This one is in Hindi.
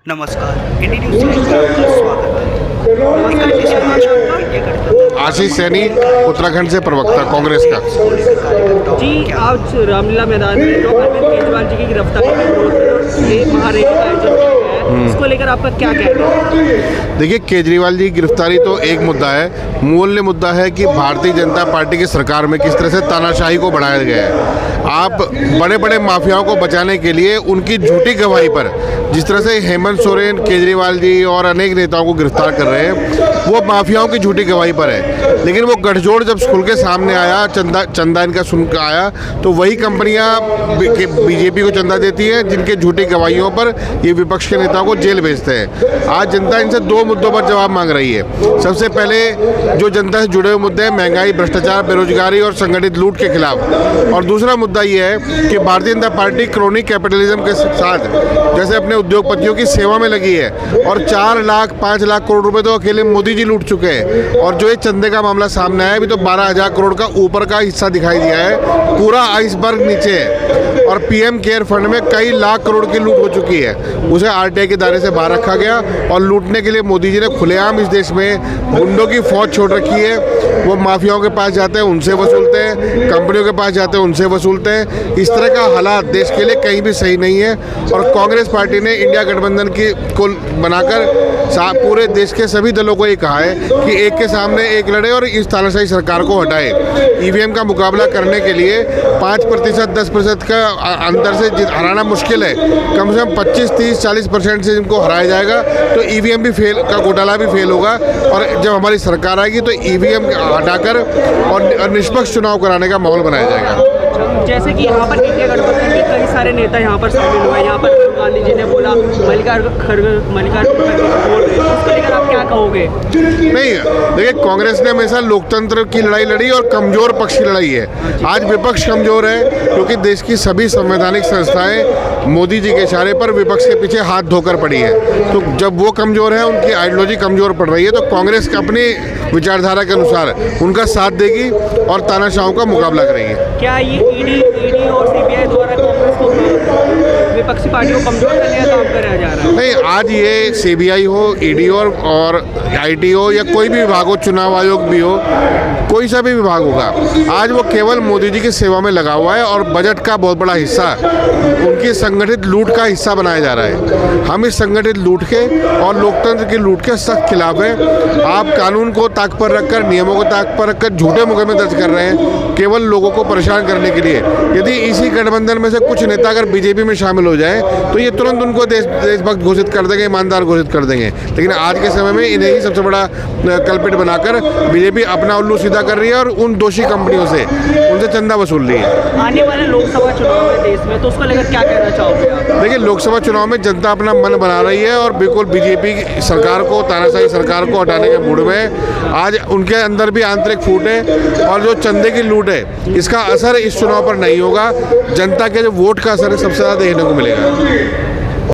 नमस्कार, इंडी न्यूज़ में आपका स्वागत है। आशीष सैनी, उत्तराखंड से प्रवक्ता कांग्रेस का। जी, आज रामलीला मैदान में जो अरविंद केजरीवाल जी की गिरफ्तारी के विरोध में महारैली का आयोजन किया गया है, इसको लेकर आपका क्या कहना है? देखिए, केजरीवाल जी की गिरफ्तारी तो एक मुद्दा है। मूल्य मुद्दा है कि भारतीय जनता पार्टी की सरकार में किस तरह से तानाशाही को बढ़ाया गया है। आप बड़े बड़े माफियाओं को बचाने के लिए उनकी झूठी गवाही पर जिस तरह से हेमंत सोरेन, केजरीवाल जी और अनेक नेताओं को गिरफ्तार कर रहे हैं, वो माफियाओं की झूठी गवाही पर है। लेकिन वो गठजोड़ जब खुल के सामने आया, चंदा इनका सुन कर आया, तो वही कंपनियां बीजेपी को चंदा देती हैं जिनके झूठी गवाहियों पर ये विपक्ष के नेताओं को जेल भेजते हैं। आज जनता इनसे दो मुद्दों पर जवाब मांग रही है। सबसे पहले जो जनता से जुड़े हुए मुद्दे हैं, महंगाई, भ्रष्टाचार, बेरोजगारी और संगठित लूट के खिलाफ। और दूसरा मुद्दा ये है कि Bharatiya Janata party chronic capitalism के साथ जैसे अपने उद्योगपतियों की सेवा में लगी है और 4 लाख 5 लाख करोड़ रुपए तो अकेले मोदी जी लूट चुके हैं। और जो ये चंदे का मामला सामने आया, अभी तो 12,000 करोड़ का ऊपर का हिस्सा दिखाई दिया है, पूरा आइसबर्ग नीचे है। और पीएम केयर फंड में कई लाख करोड़ की लूट हो चुकी है, उसे आरटीआई के दायरे से बाहर रखा गया। और लूटने के लिए मोदी जी ने खुलेआम इस देश में गुंडों की फौज छोड़ रखी है। वो माफियाओं के पास जाते हैं, उनसे वसूलते हैं, कंपनियों के पास जाते हैं, उनसे वसूलते हैं। इस तरह का हालात देश के लिए कहीं भी सही नहीं है। और कांग्रेस पार्टी ने इंडिया गठबंधन को बनाकर पूरे देश के सभी दलों को ये कहा है कि एक के सामने एक लड़े और इस तानाशाही सरकार को हटाए। ईवीएम का मुकाबला करने के लिए 5%, 10% का अंतर से हराना मुश्किल है। कम से कम 25, 30, 40% से इनको हराया जाएगा तो ईवीएम भी फेल का घोटाला भी फेल होगा। और जब हमारी सरकार आएगी तो ईवीएम हटाकर और निष्पक्ष चुनाव कराने का माहौल बनाया जाएगा। जैसे कि यहाँ पर इंडिया गठबंधन के कई सारे नेता यहाँ पर शामिल हुए। यहाँ पर राहुल गांधी जी ने बोला, मल्लिकार्जुन खड़गे बोल रहे, उसको लेकर आप क्या कहोगे? नहीं, देखिए, कांग्रेस ने हमेशा लोकतंत्र की लड़ाई लड़ी और कमजोर पक्ष की लड़ाई है। आज विपक्ष कमजोर है क्योंकि देश की सभी संवैधानिक संस्थाएं मोदी जी के इशारे पर विपक्ष के पीछे हाथ धोकर पड़ी है। तो जब वो कमजोर है, उनकी आइडियोलॉजी कमजोर पड़ रही है, तो कांग्रेस अपनी विचारधारा के अनुसार उनका साथ देगी और तानाशाहों का मुकाबला करेगी। क्या ये ईडी और सीबीआई द्वारा कांग्रेस को, विपक्षी पार्टियों को कमजोर करने का काम कराया जा रहा है? नहीं, आज ये सीबीआई हो, ईडी और आईटी हो या कोई भी विभाग हो, चुनाव आयोग भी हो, कोई सा भी विभाग होगा, आज वो केवल मोदी जी की सेवा में लगा हुआ है और बजट का बहुत बड़ा हिस्सा उनकी संगठित लूट का हिस्सा बनाया जा रहा है। हम इस संगठित लूट के और लोकतंत्र की लूट के सख्त खिलाफ हैं। आप कानून को ताक पर रखकर, नियमों को ताक पर रखकर झूठे मुकदमे दर्ज कर रहे हैं केवल लोगों को परेशान करने के लिए। यदि इसी गठबंधन में से कुछ नेता अगर बीजेपी में शामिल हो जाए तो ये तुरंत उनको देशभक्त घोषित कर देंगे, ईमानदार घोषित कर देंगे। लेकिन आज के समय में इन्हें ही सबसे बड़ा कल्पित बनाकर बीजेपी अपना उल्लू सीधा कर रही है और उन दोषी कंपनियों से उनसे चंदा वसूल रही है। आने वाले लोकसभा चुनाव है देश में, तो उसको लेकर क्या कहना चाहोगे आप? देखिए, लोकसभा चुनाव में जनता अपना मन बना रही है और बिल्कुल बीजेपी सरकार को, तानाशाही सरकार को हटाने के मूड में है। आज उनके अंदर भी आंतरिक फूट है और जो चंदे की लूट है, इसका असर इस चुनाव पर नहीं होगा। जनता के जो वोट का असर है सबसे ज़्यादा देखने को मिलेगा।